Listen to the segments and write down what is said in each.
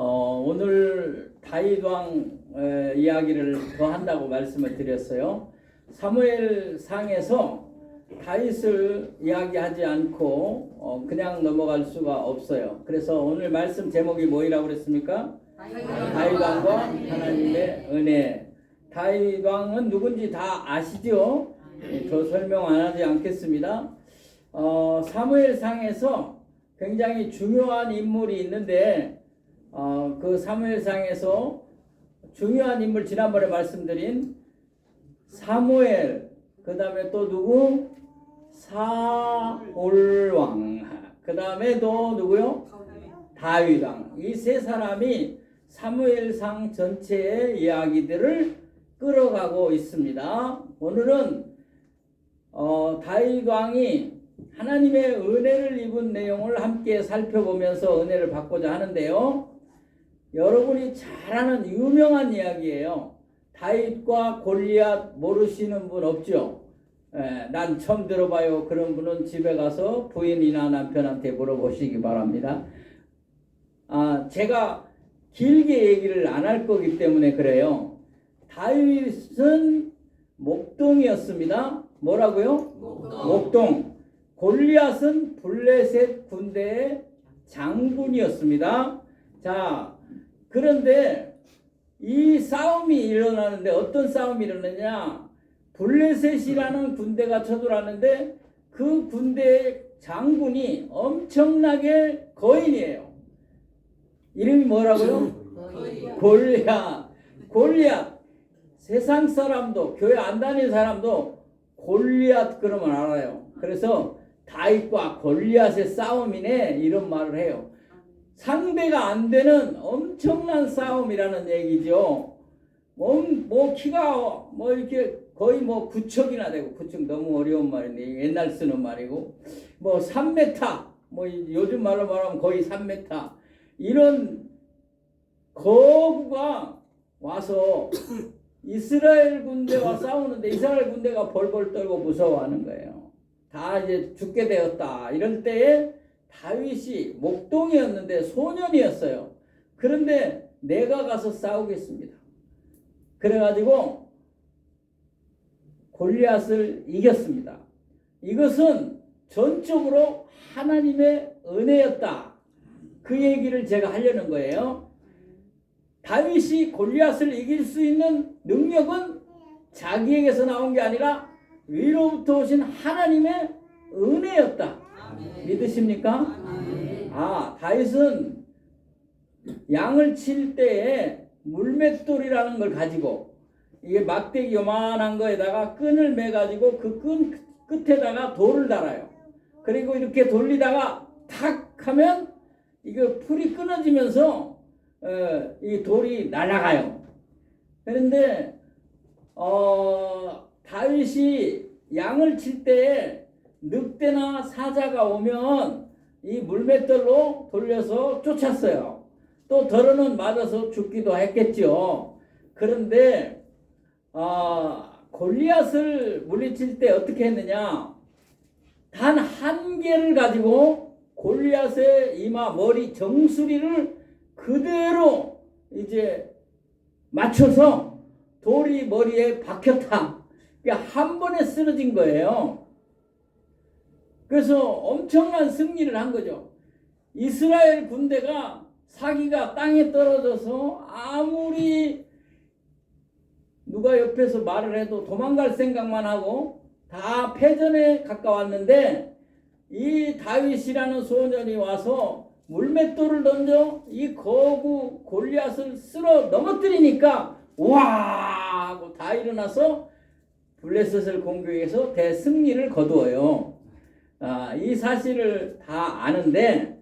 오늘 다윗 왕 이야기를 더 한다고 말씀을 드렸어요. 사무엘 상에서 다윗을 이야기하지 않고 그냥 넘어갈 수가 없어요. 그래서 오늘 말씀 제목이 뭐라고 그랬습니까? 다윗 왕과 하나님의 은혜. 다윗 왕은 누군지 다 아시죠? 더 설명 안 하지 않겠습니다. 사무엘 상에서 굉장히 중요한 인물이 있는데 그 사무엘상에서 중요한 인물 지난번에 말씀드린 사무엘, 그 다음에 또 누구? 사울왕, 그 다음에 또 누구요? 다윗왕. 이 세 사람이 사무엘상 전체의 이야기들을 끌어가고 있습니다. 오늘은 다윗왕이 하나님의 은혜를 입은 내용을 함께 살펴보면서 은혜를 받고자 하는데요. 여러분이 잘 아는 유명한 이야기예요. 다윗과 골리앗 모르시는 분 없죠? 난 처음 들어봐요. 그런 분은 집에 가서 부인이나 남편한테 물어보시기 바랍니다. 제가 길게 얘기를 안 할 거기 때문에 그래요. 다윗은 목동이었습니다. 뭐라고요? 목동. 골리앗은 블레셋 군대의 장군이었습니다. 자, 그런데 이 싸움이 일어나는데 어떤 싸움이 일어나냐? 블레셋이라는 군대가 쳐들어왔는데 그 군대의 장군이 엄청나게 거인이에요. 이름이 뭐라고요? 골리앗. 골리앗. 세상 사람도, 교회 안 다니는 사람도 골리앗 그러면 알아요. 그래서 다윗과 골리앗의 싸움이네 이런 말을 해요. 상대가 안 되는 엄청난 싸움이라는 얘기죠. 뭐 키가 뭐 이렇게 거의 뭐 9척이나 되고, 9척 너무 어려운 말인데 옛날 쓰는 말이고, 뭐 3m, 뭐 요즘 말로 말하면 거의 3m 이런 거구가 와서 이스라엘 군대와 싸우는데 이스라엘 군대가 벌벌 떨고 무서워하는 거예요. 다 이제 죽게 되었다. 이럴 때에 다윗이 목동이었는데 소년이었어요. 그런데 내가 가서 싸우겠습니다. 그래가지고 골리앗을 이겼습니다. 이것은 전적으로 하나님의 은혜였다. 그 얘기를 제가 하려는 거예요. 다윗이 골리앗을 이길 수 있는 능력은 자기에게서 나온 게 아니라 위로부터 오신 하나님의 은혜였다. 믿으십니까? 다윗은 양을 칠 때에 물맷돌이라는 걸 가지고, 이게 막대기 요만한 거에다가 끈을 매가지고 그 끈 끝에다가 돌을 달아요. 그리고 이렇게 돌리다가 탁 하면 이거 풀이 끊어지면서 이 돌이 날아가요. 그런데 다윗이 양을 칠 때에 늑대나 사자가 오면 이 물맷돌로 돌려서 쫓았어요. 또 덜어는 맞아서 죽기도 했겠죠. 그런데 골리앗을 물리칠 때 어떻게 했느냐? 단 한 개를 가지고 골리앗의 이마, 머리, 정수리를 그대로 이제 맞춰서 돌이 머리에 박혔다. 그러니까 한 번에 쓰러진 거예요. 그래서 엄청난 승리를 한 거죠. 이스라엘 군대가 사기가 땅에 떨어져서 아무리 누가 옆에서 말을 해도 도망갈 생각만 하고 다 패전에 가까웠는데, 이 다윗이라는 소년이 와서 물맷돌을 던져 이 거구 골리앗을 쓸어 넘어뜨리니까 우와 하고 다 일어나서 블레셋을 공격해서 대승리를 거두어요. 이 사실을 다 아는데,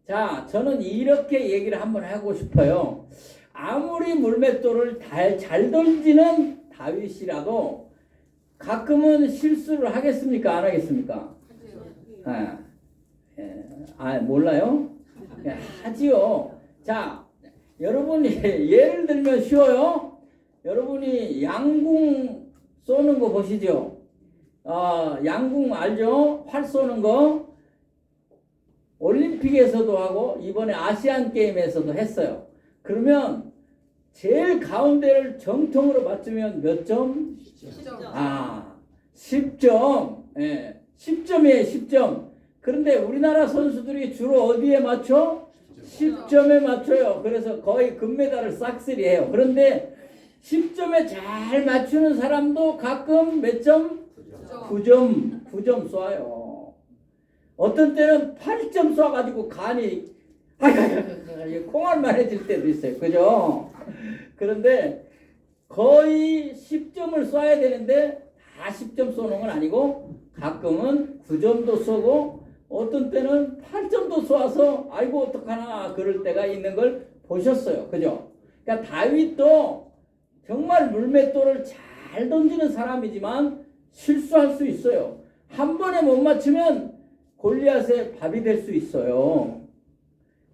자, 저는 이렇게 얘기를 한번 하고 싶어요. 아무리 물맷돌을 잘 던지는 다윗이라도 가끔은 실수를 하겠습니까? 안 하겠습니까? 몰라요? 하지요. 자, 여러분이 예를 들면 쉬워요. 여러분이 양궁 쏘는 거 보시죠. 양궁 알죠? 활 쏘는 거. 올림픽에서도 하고 이번에 아시안 게임에서도 했어요. 그러면 제일 가운데를 정통으로 맞추면 몇 점? 10점. 예, 10점이에요, 10점. 그런데 우리나라 선수들이 주로 어디에 맞춰? 10점에 맞춰요. 그래서 거의 금메달을 싹쓸이해요. 그런데 10점에 잘 맞추는 사람도 가끔 몇 점? 9점 쏴요. 어떤 때는 8점 쏴가지고 간이 콩알만해질 때도 있어요. 그죠? 그런데 거의 10점을 쏴야 되는데 다 10점 쏘는 건 아니고 가끔은 9점도 쏘고 어떤 때는 8점도 쏘아서 아이고 어떡하나 그럴 때가 있는 걸 보셨어요. 그죠? 그러니까 다윗도 정말 물맷돌을 잘 던지는 사람이지만 실수할 수 있어요. 한 번에 못 맞추면 골리앗의 밥이 될 수 있어요.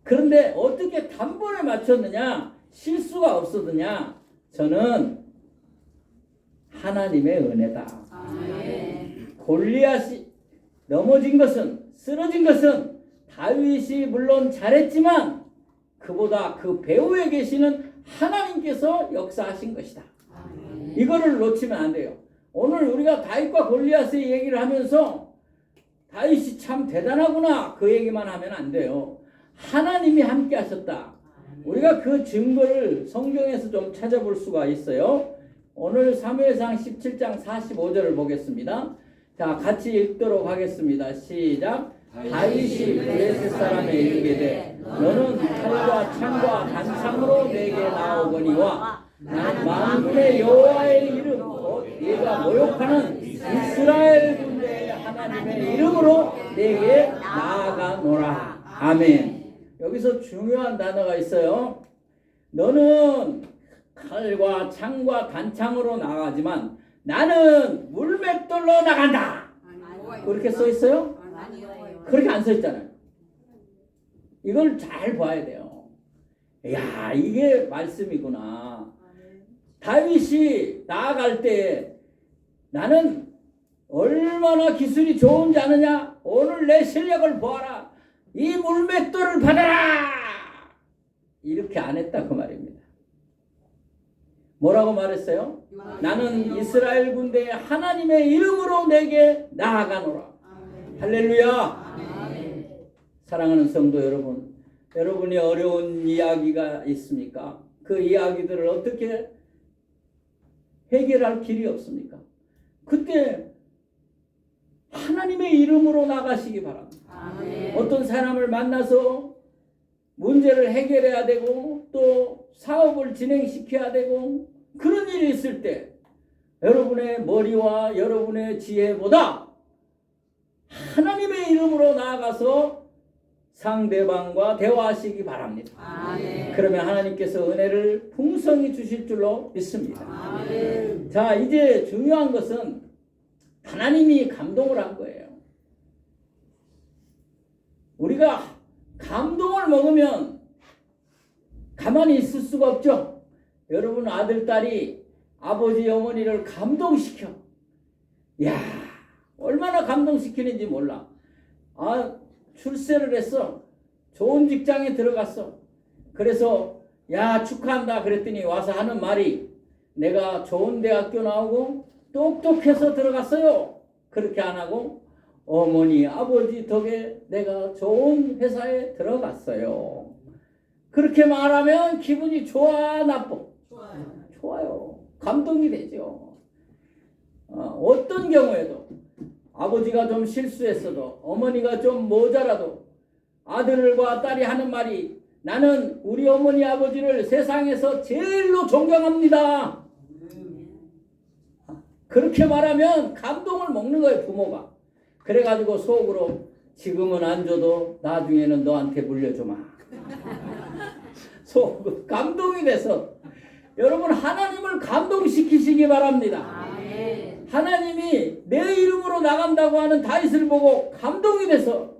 그런데 어떻게 단번에 맞췄느냐? 실수가 없었느냐? 저는 하나님의 은혜다. 골리앗이 넘어진 것은, 쓰러진 것은 다윗이 물론 잘했지만 그보다 그 배후에 계시는 하나님께서 역사하신 것이다. 이거를 놓치면 안 돼요. 오늘 우리가 다윗과 골리앗의 얘기를 하면서 다윗이 참 대단하구나 그 얘기만 하면 안 돼요. 하나님이 함께 하셨다. 우리가 그 증거를 성경에서 좀 찾아볼 수가 있어요. 오늘 사무엘상 17장 45절을 보겠습니다. 자, 같이 읽도록 하겠습니다. 시작. 다윗이 블레셋 사람에 이르기를 너는 칼과 창과 단창으로 내게 나오거니와 나는 만군의 여호와의 이름 곧 네가 모욕하는 이스라엘 군대의 하나님의 이름으로 내게 나아가노라. 아멘. 여기서 중요한 단어가 있어요. 너는 칼과 창과 단창으로 나가지만 나는 물맷돌로 나간다. 그렇게 써 있어요? 그렇게 안 써 있잖아요. 이걸 잘 봐야 돼요. 야, 이게 말씀이구나. 다윗이 나아갈 때 나는 얼마나 기술이 좋은지 아느냐? 오늘 내 실력을 보아라. 이 물맷돌을 받아라. 이렇게 안 했다 그 말입니다. 뭐라고 말했어요? 나는 이스라엘 군대의 하나님의 이름으로 내게 나아가노라. 할렐루야. 사랑하는 성도 여러분, 여러분이 어려운 이야기가 있습니까? 그 이야기들을 어떻게 해결할 길이 없습니까? 그때 하나님의 이름으로 나가시기 바랍니다. 어떤 사람을 만나서 문제를 해결해야 되고 또 사업을 진행시켜야 되고 그런 일이 있을 때 여러분의 머리와 여러분의 지혜보다 하나님의 이름으로 나아가서 상대방과 대화하시기 바랍니다. 그러면 하나님께서 은혜를 풍성히 주실 줄로 믿습니다. 자, 이제 중요한 것은 하나님이 감동을 한 거예요. 우리가 감동을 먹으면 가만히 있을 수가 없죠. 여러분 아들, 딸이 아버지, 어머니를 감동시켜. 야, 얼마나 감동시키는지 몰라. 출세를 했어. 좋은 직장에 들어갔어. 그래서 야, 축하한다 그랬더니 와서 하는 말이 내가 좋은 대학교 나오고 똑똑해서 들어갔어요. 그렇게 안 하고 어머니, 아버지 덕에 내가 좋은 회사에 들어갔어요. 그렇게 말하면 기분이 좋아, 나빠? 좋아요. 감동이 되죠. 어떤 경우에도 아버지가 좀 실수했어도 어머니가 좀 모자라도 아들과 딸이 하는 말이 나는 우리 어머니 아버지를 세상에서 제일로 존경합니다. 그렇게 말하면 감동을 먹는 거예요, 부모가. 그래가지고 속으로 지금은 안 줘도 나중에는 너한테 물려주마. 속 감동이 돼서 여러분 하나님을 감동시키시기 바랍니다. 하나님이 내 이름으로 나간다고 하는 다윗을 보고 감동이 돼서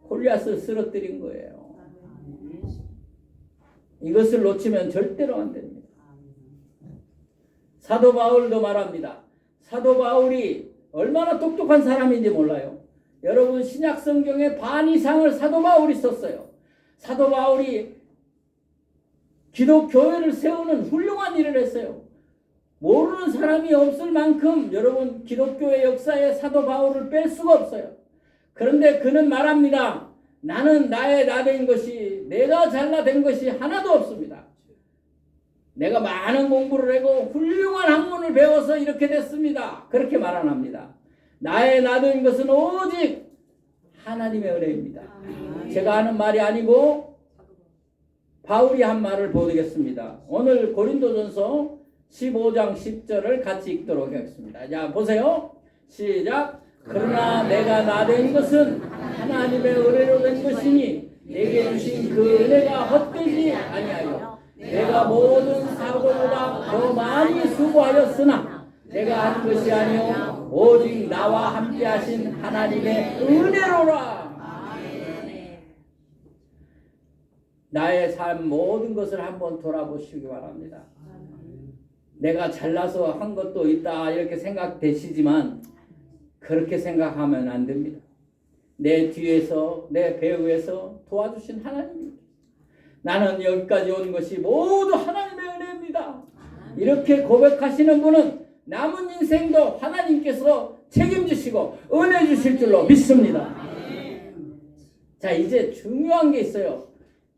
골리앗을 쓰러뜨린 거예요. 이것을 놓치면 절대로 안 됩니다. 사도 바울도 말합니다. 사도 바울이 얼마나 똑똑한 사람인지 몰라요. 여러분 신약 성경의 반 이상을 사도 바울이 썼어요. 사도 바울이 기독교회를 세우는 훌륭한 일을 했어요. 모르는 사람이 없을 만큼 여러분 기독교의 역사에 사도 바울을 뺄 수가 없어요. 그런데 그는 말합니다. 나는 나의 나된 것이, 내가 잘나된 것이 하나도 없습니다. 내가 많은 공부를 하고 훌륭한 학문을 배워서 이렇게 됐습니다. 그렇게 말 안 합니다. 나의 나된 것은 오직 하나님의 은혜입니다. 제가 하는 말이 아니고 바울이 한 말을 보겠습니다. 오늘 고린도전서 15장 10절을 같이 읽도록 하겠습니다. 자, 보세요. 시작. 그러나 내가 나된 것은 하나님의 은혜로 된 것이니 내게 주신 그 은혜가 헛되지 아니하여 내가 모든 사고보다 더 많이 수고하였으나 내가 한 것이 아니요 오직 나와 함께 하신 하나님의 은혜로라. 나의 삶 모든 것을 한번 돌아보시기 바랍니다. 내가 잘나서 한 것도 있다 이렇게 생각되시지만 그렇게 생각하면 안 됩니다. 내 뒤에서 내 배후에서 도와주신 하나님입니다. 나는 여기까지 온 것이 모두 하나님의 은혜입니다. 이렇게 고백하시는 분은 남은 인생도 하나님께서 책임지시고 은혜 주실 줄로 믿습니다. 자, 이제 중요한 게 있어요.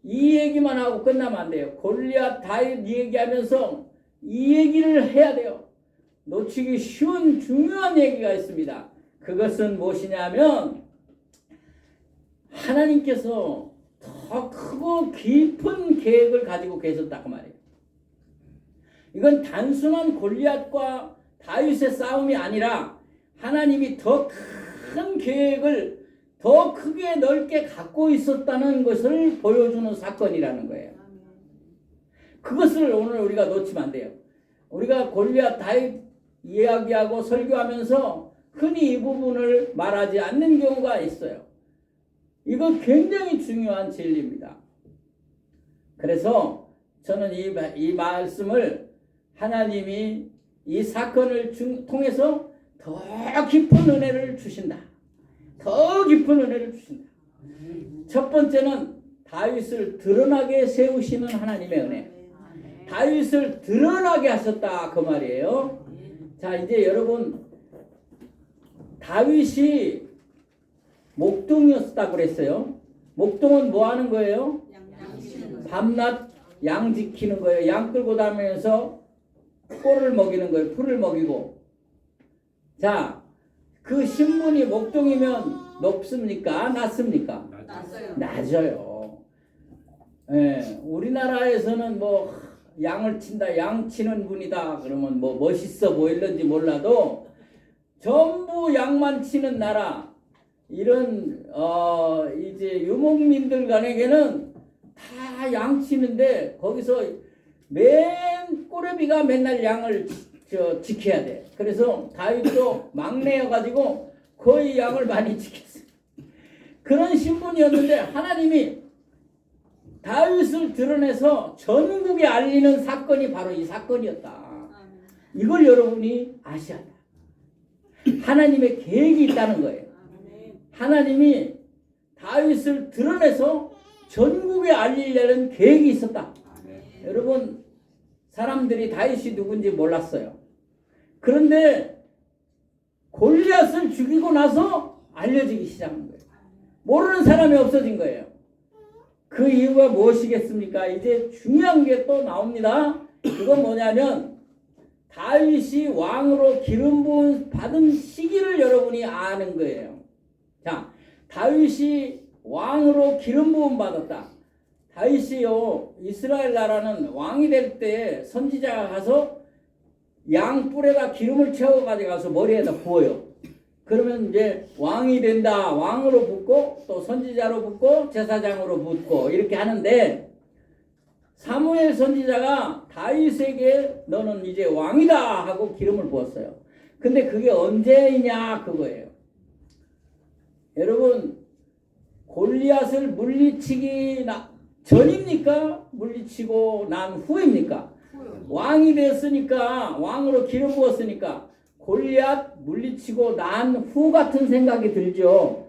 이 얘기만 하고 끝나면 안 돼요. 골리앗 다윗 얘기하면서 이 얘기를 해야 돼요. 놓치기 쉬운 중요한 얘기가 있습니다. 그것은 무엇이냐면 하나님께서 더 크고 깊은 계획을 가지고 계셨다고 말이에요. 이건 단순한 골리앗과 다윗의 싸움이 아니라 하나님이 더 큰 계획을 더 크게 넓게 갖고 있었다는 것을 보여주는 사건이라는 거예요. 그것을 오늘 우리가 놓치면 안 돼요. 우리가 골리앗 다윗 이야기하고 설교하면서 흔히 이 부분을 말하지 않는 경우가 있어요. 이거 굉장히 중요한 진리입니다. 그래서 저는 이 말씀을 하나님이 이 사건을 통해서 더 깊은 은혜를 주신다. 더 깊은 은혜를 주신다. 첫 번째는 다윗을 드러나게 세우시는 하나님의 은혜. 다윗을 드러나게 하셨다 그 말이에요. 자, 이제 여러분 다윗이 목동이었다고 그랬어요. 목동은 뭐 하는 거예요? 밤낮 양 지키는 거예요. 양 끌고 다니면서 꼴을 먹이는 거예요. 풀을 먹이고. 자, 그 신분이 목동이면 높습니까? 낮습니까? 낮아요. 예, 우리나라에서는 뭐 양을 친다, 양 치는 분이다 그러면 뭐 멋있어 보일는지 몰라도 전부 양만 치는 나라, 이런 이제 유목민들 간에게는 다 양 치는데 거기서 맨 꼬레비가 맨날 양을 지켜야 돼. 그래서 다윗도 막내여가지고 거의 양을 많이 지켰어요. 그런 신분이었는데 하나님이 다윗을 드러내서 전국에 알리는 사건이 바로 이 사건이었다. 이걸 여러분이 아셔야 돼. 하나님의 계획이 있다는 거예요. 하나님이 다윗을 드러내서 전국에 알리려는 계획이 있었다. 여러분, 사람들이 다윗이 누군지 몰랐어요. 그런데 골리앗을 죽이고 나서 알려지기 시작한 거예요. 모르는 사람이 없어진 거예요. 그 이유가 무엇이겠습니까? 이제 중요한 게 또 나옵니다. 그건 뭐냐면 다윗이 왕으로 기름 부음 받은 시기를 여러분이 아는 거예요. 자, 다윗이 왕으로 기름 부음 받았다. 다윗이요, 이스라엘 나라는 왕이 될 때 선지자가 가서 양 뿔에다 기름을 채워 가져가서 머리에다 부어요. 그러면 이제 왕이 된다. 왕으로 붙고 또 선지자로 붙고 제사장으로 붙고 이렇게 하는데 사무엘 선지자가 다윗에게 너는 이제 왕이다 하고 기름을 부었어요. 근데 그게 언제이냐 그거예요. 여러분, 골리앗을 물리치기 전입니까? 물리치고 난 후입니까? 왕이 됐으니까, 왕으로 기름 부었으니까 골리앗 물리치고 난 후 같은 생각이 들죠.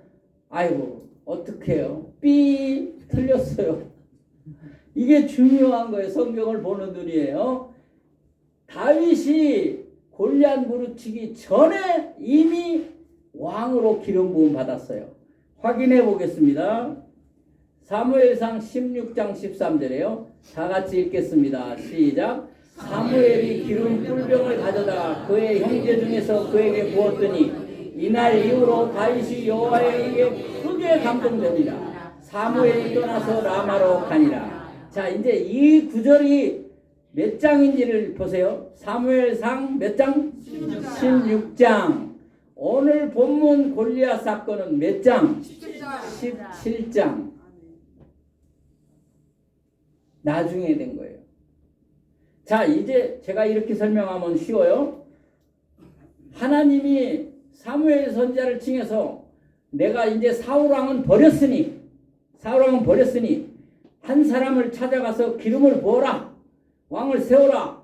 아이고 어떡해요. 삐 틀렸어요. 이 이게 중요한 거예요. 성경을 보는 눈이에요. 다윗이 골리앗 무르치기 전에 이미 왕으로 기름 부음 받았어요. 확인해 보겠습니다. 사무엘상 16장 13절에요. 다 같이 읽겠습니다. 시작. 사무엘이 기름 꿀병을 가져다가 그의 형제 중에서 그에게 부었더니 이날 이후로 다윗이 여호와에게 크게 감동되니라. 사무엘이 떠나서 라마로 가니라. 자, 이제 이 구절이 몇 장인지를 보세요. 사무엘상 몇 장? 16장. 오늘 본문 골리앗 사건은 몇 장? 17장. 나중에 된 거예요. 자, 이제 제가 이렇게 설명하면 쉬워요. 하나님이 사무엘 선지자를 칭해서 내가 이제 사울왕은 버렸으니 한 사람을 찾아가서 기름을 부어라. 왕을 세워라.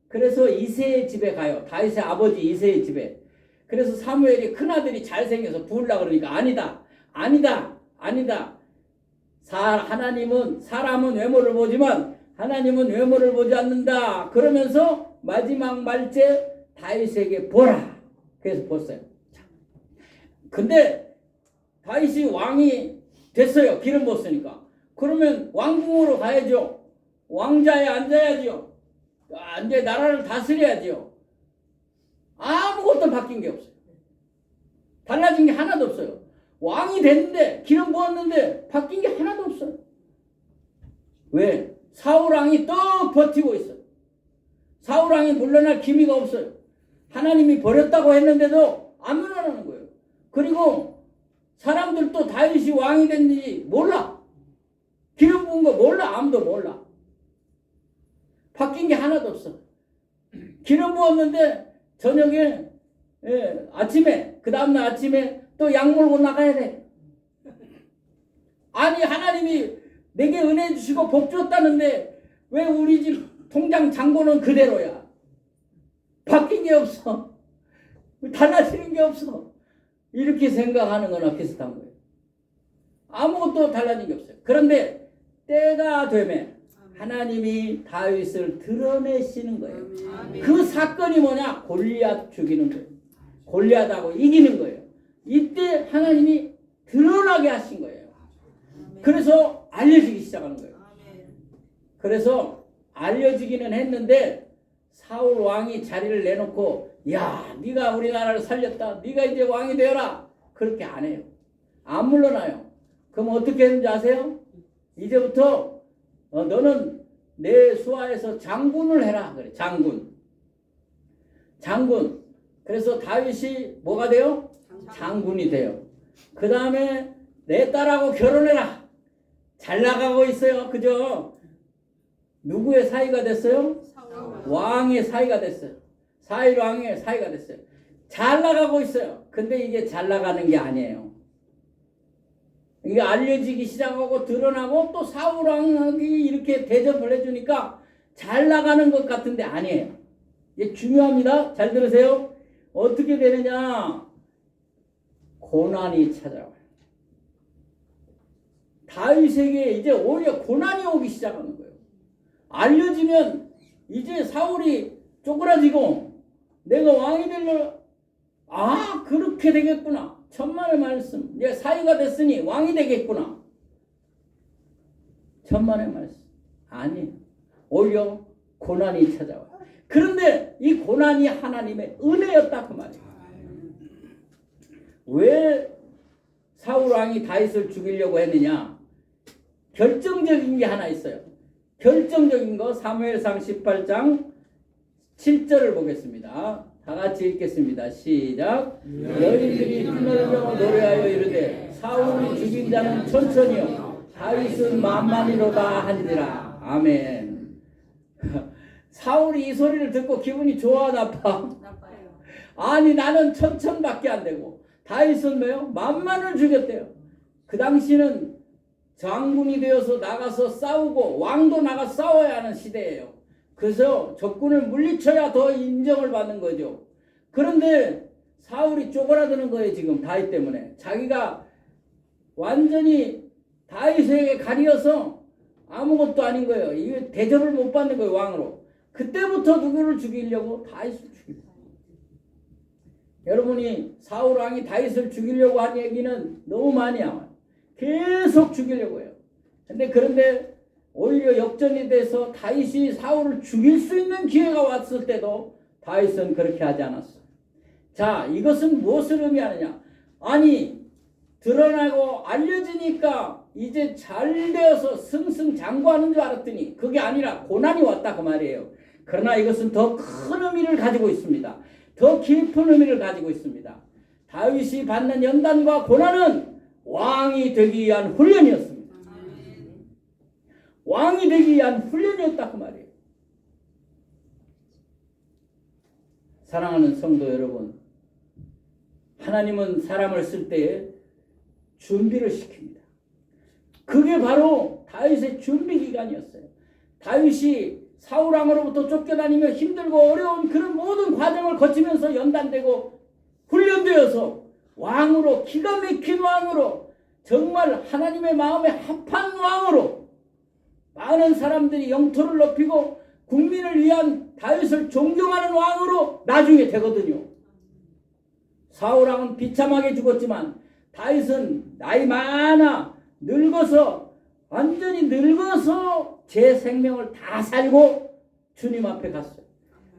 그래서 이새의 집에 가요. 다윗의 아버지 이새의 집에. 그래서 사무엘이 큰아들이 잘생겨서 부으려고 그러니까 아니다. 하나님은 사람은 외모를 보지만 하나님은 외모를 보지 않는다. 그러면서 마지막 말째 다윗에게 보라. 그래서 봤어요. 근데 다윗이 왕이 됐어요. 기름 부었으니까. 그러면 왕궁으로 가야죠. 왕자에 앉아야죠. 이제 나라를 다스려야죠. 아무것도 바뀐 게 없어요. 달라진 게 하나도 없어요. 왕이 됐는데 기름 부었는데 바뀐 게 하나도 없어요. 왜? 사울왕이 또 버티고 있어요. 사울왕이 물러날 기미가 없어요. 하나님이 버렸다고 했는데도 안 물러나는 거예요. 그리고 사람들도 다윗이 왕이 됐는지 몰라. 기름 부은 거 몰라. 아무도 몰라. 바뀐 게 하나도 없어. 기름 부었는데 저녁에 아침에 그 다음날 아침에 또 약 몰고 나가야 돼. 아니 하나님이 내게 은혜 주시고 복 줬다는데 왜 우리 집 통장 잔고는 그대로야. 바뀐 게 없어. 달라지는 게 없어. 이렇게 생각하는 거나 비슷한 거예요. 아무것도 달라진 게 없어요. 그런데 때가 되면 하나님이 다윗을 드러내시는 거예요. 그 사건이 뭐냐? 골리앗 죽이는 거예요. 골리앗하고 이기는 거예요. 이때 하나님이 드러나게 하신 거예요. 그래서 알려지기 시작하는 거예요. 그래서 알려지기는 했는데 사울 왕이 자리를 내놓고 야, 네가 우리나라를 살렸다. 네가 이제 왕이 되어라. 그렇게 안 해요. 안 물러나요. 그럼 어떻게 했는지 아세요? 이제부터 너는 내 수하에서 장군을 해라. 그래. 장군. 그래서 다윗이 뭐가 돼요? 장군이 돼요. 그 다음에 내 딸하고 결혼해라. 잘 나가고 있어요. 그죠? 누구의 사이가 됐어요? 왕의 사이가 됐어요. 사울 왕의 사이가 됐어요. 잘 나가고 있어요. 근데 이게 잘 나가는 게 아니에요. 이게 알려지기 시작하고 드러나고 또 사울 왕이 이렇게 대접을 해주니까 잘 나가는 것 같은데 아니에요. 이게 중요합니다. 잘 들으세요. 어떻게 되느냐? 고난이 찾아와요. 다윗에게 이제 오히려 고난이 오기 시작하는 거예요. 알려지면 이제 사울이 쪼그라지고 내가 왕이 되려 그렇게 되겠구나. 천만의 말씀. 이제 사위가 됐으니 왕이 되겠구나. 천만의 말씀. 아니, 오히려 고난이 찾아와요. 그런데 이 고난이 하나님의 은혜였다 그 말이에요. 왜 사울 왕이 다윗을 죽이려고 했느냐? 결정적인 게 하나 있어요. 결정적인 거 사무엘상 18장 7절을 보겠습니다. 다 같이 읽겠습니다. 시작. 여인들이 눈을 노래하여 이르되 사울이 죽인 자는 천천히요 다윗은 만만히로다 하니라. 아멘. 사울이 이 소리를 듣고 기분이 좋아 나빠? 나빠요. 아니 나는 천천밖에 안 되고 다윗은 뭐요? 만만을 죽였대요. 그 당시는 장군이 되어서 나가서 싸우고 왕도 나가 싸워야 하는 시대예요. 그래서 적군을 물리쳐야 더 인정을 받는 거죠. 그런데 사울이 쪼그라드는 거예요. 지금 다윗 때문에. 자기가 완전히 다윗에게 가려서 아무것도 아닌 거예요. 이게 대접을 못 받는 거예요, 왕으로. 그때부터 누구를 죽이려고? 다윗을 죽이고. 여러분이 사울 왕이 다윗을 죽이려고 한 얘기는 너무 많이 나와요. 계속 죽이려고 해요. 그런데 오히려 역전이 돼서 다윗이 사울을 죽일 수 있는 기회가 왔을 때도 다윗은 그렇게 하지 않았어요. 자, 이것은 무엇을 의미하느냐? 아니, 드러나고 알려지니까 이제 잘 되어서 승승장구하는 줄 알았더니 그게 아니라 고난이 왔다 그 말이에요. 그러나 이것은 더 큰 의미를 가지고 있습니다. 더 깊은 의미를 가지고 있습니다. 다윗이 받는 연단과 고난은 왕이 되기 위한 훈련이었습니다. 왕이 되기 위한 훈련이었다 그 말이에요. 사랑하는 성도 여러분, 하나님은 사람을 쓸 때에 준비를 시킵니다. 그게 바로 다윗의 준비 기간이었어요. 다윗이 사울 왕으로부터 쫓겨다니며 힘들고 어려운 그런 모든 과정을 거치면서 연단되고 훈련되어서 왕으로, 기가 막힌 왕으로, 정말 하나님의 마음에 합한 왕으로 많은 사람들이 영토를 높이고 국민을 위한 다윗을 존경하는 왕으로 나중에 되거든요. 사울 왕은 비참하게 죽었지만 다윗은 나이 많아 늙어서 완전히 늙어서 제 생명을 다 살고 주님 앞에 갔어요.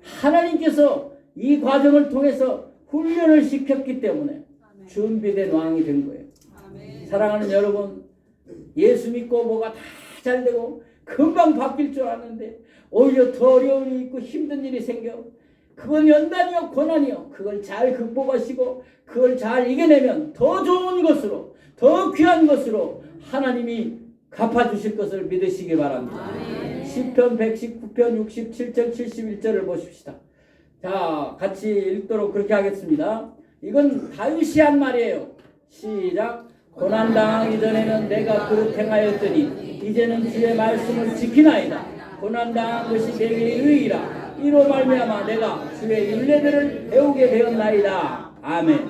하나님께서 이 과정을 통해서 훈련을 시켰기 때문에 준비된 왕이 된 거예요. 사랑하는 여러분, 예수 믿고 뭐가 다 잘 되고 금방 바뀔 줄 아는데 오히려 더 어려운 일이 있고 힘든 일이 생겨. 그건 연단이요 고난이요. 그걸 잘 극복하시고 그걸 잘 이겨내면 더 좋은 것으로, 더 귀한 것으로 하나님이 갚아주실 것을 믿으시기 바랍니다. 시편 119편 67절 71절을 보십시다. 자, 같이 읽도록 그렇게 하겠습니다. 이건 다윗이 한 말이에요. 시작. 고난당하기 전에는 내가 그릇 행하였더니 이제는 주의 말씀을 지키나이다. 고난당한 것이 내게 의이라. 이로 말미암아 내가 주의 율례들을 배우게 되었나이다. 아멘.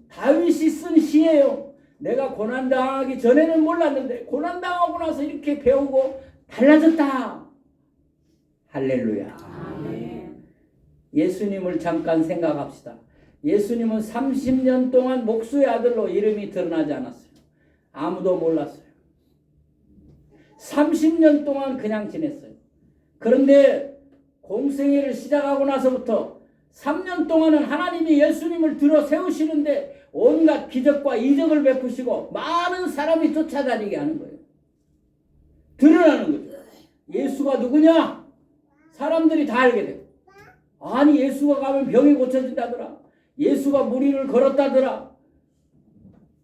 다윗이 쓴 시예요. 내가 고난당하기 전에는 몰랐는데 고난당하고 나서 이렇게 배우고 달라졌다. 할렐루야. 아멘. 예수님을 잠깐 생각합시다. 예수님은 30년 동안 목수의 아들로 이름이 드러나지 않았어요. 아무도 몰랐어요. 30년 동안 그냥 지냈어요. 그런데 공생애를 시작하고 나서부터 3년 동안은 하나님이 예수님을 들어 세우시는데 온갖 기적과 이적을 베푸시고 많은 사람이 쫓아다니게 하는 거예요. 드러나는 거죠. 예수가 누구냐? 사람들이 다 알게 돼요. 아니, 예수가 가면 병이 고쳐진다더라. 예수가 무리를 걸었다더라.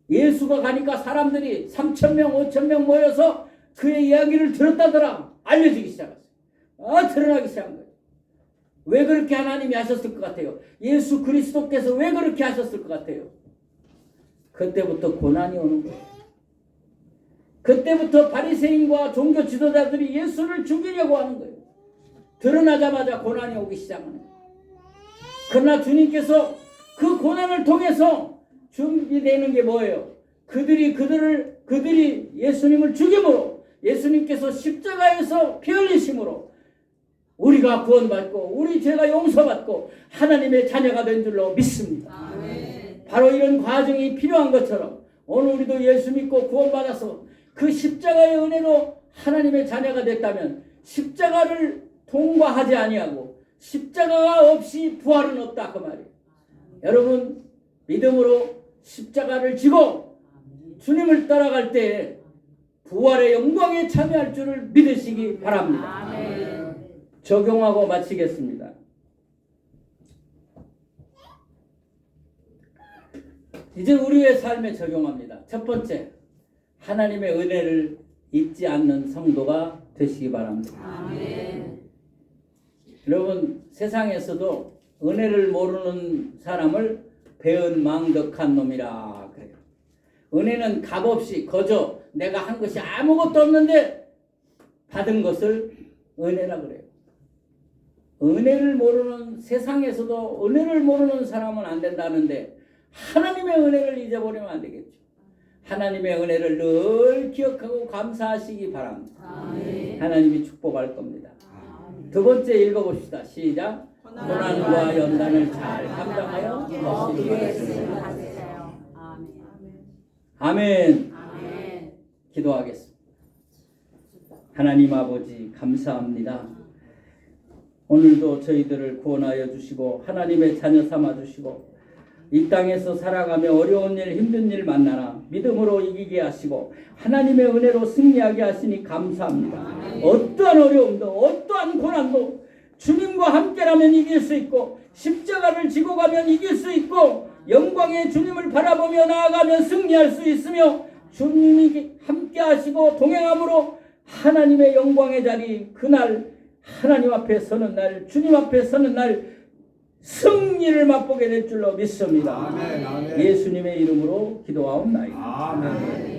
예수가 가니까 사람들이 3,000명, 5,000명 모여서 그의 이야기를 들었다더라. 알려지기 시작했어요. 드러나기 시작한 거예요. 왜 그렇게 하나님이 하셨을 것 같아요? 예수 그리스도께서 왜 그렇게 하셨을 것 같아요? 그때부터 고난이 오는 거예요. 그때부터 바리새인과 종교 지도자들이 예수를 죽이려고 하는 거예요. 드러나자마자 고난이 오기 시작하는 거예요. 그러나 주님께서 그 고난을 통해서 준비되는 게 뭐예요? 그들이 예수님을 죽임으로, 예수님께서 십자가에서 피 흘리심으로 우리가 구원받고 우리 죄가 용서받고 하나님의 자녀가 된 줄로 믿습니다. 아멘. 바로 이런 과정이 필요한 것처럼 오늘 우리도 예수 믿고 구원받아서 그 십자가의 은혜로 하나님의 자녀가 됐다면 십자가를 통과하지 아니하고 십자가가 없이 부활은 없다 그 말이에요. 여러분, 믿음으로 십자가를 지고 주님을 따라갈 때 부활의 영광에 참여할 줄을 믿으시기 바랍니다. 아멘. 적용하고 마치겠습니다. 이제 우리의 삶에 적용합니다. 첫 번째, 하나님의 은혜를 잊지 않는 성도가 되시기 바랍니다. 아멘. 여러분, 세상에서도 은혜를 모르는 사람을 배은망덕한 놈이라 그래요. 은혜는 값없이 거저 내가 한 것이 아무것도 없는데 받은 것을 은혜라 그래요. 은혜를 모르는, 세상에서도 은혜를 모르는 사람은 안 된다는데 하나님의 은혜를 잊어버리면 안 되겠죠. 하나님의 은혜를 늘 기억하고 감사하시기 바랍니다. 아멘. 하나님이 축복할 겁니다. 두 번째 읽어봅시다. 시작. 고난과 연단을 잘 감당하여 거기에 것이니 쓰임을 받으세요. 아멘. 아멘. 아멘. 기도하겠습니다. 하나님 아버지 감사합니다. 오늘도 저희들을 구원하여 주시고 하나님의 자녀 삼아 주시고 이 땅에서 살아가며 어려운 일 힘든 일 만나나 믿음으로 이기게 하시고 하나님의 은혜로 승리하게 하시니 감사합니다. 어떠한 어려움도 어떠한 고난도 주님과 함께라면 이길 수 있고 십자가를 지고 가면 이길 수 있고 영광의 주님을 바라보며 나아가면 승리할 수 있으며 주님이 함께 하시고 동행함으로 하나님의 영광의 자리 그날 하나님 앞에 서는 날 주님 앞에 서는 날 승리를 맛보게 될 줄로 믿습니다. 아멘, 아멘. 예수님의 이름으로 기도하옵나이다. 아멘.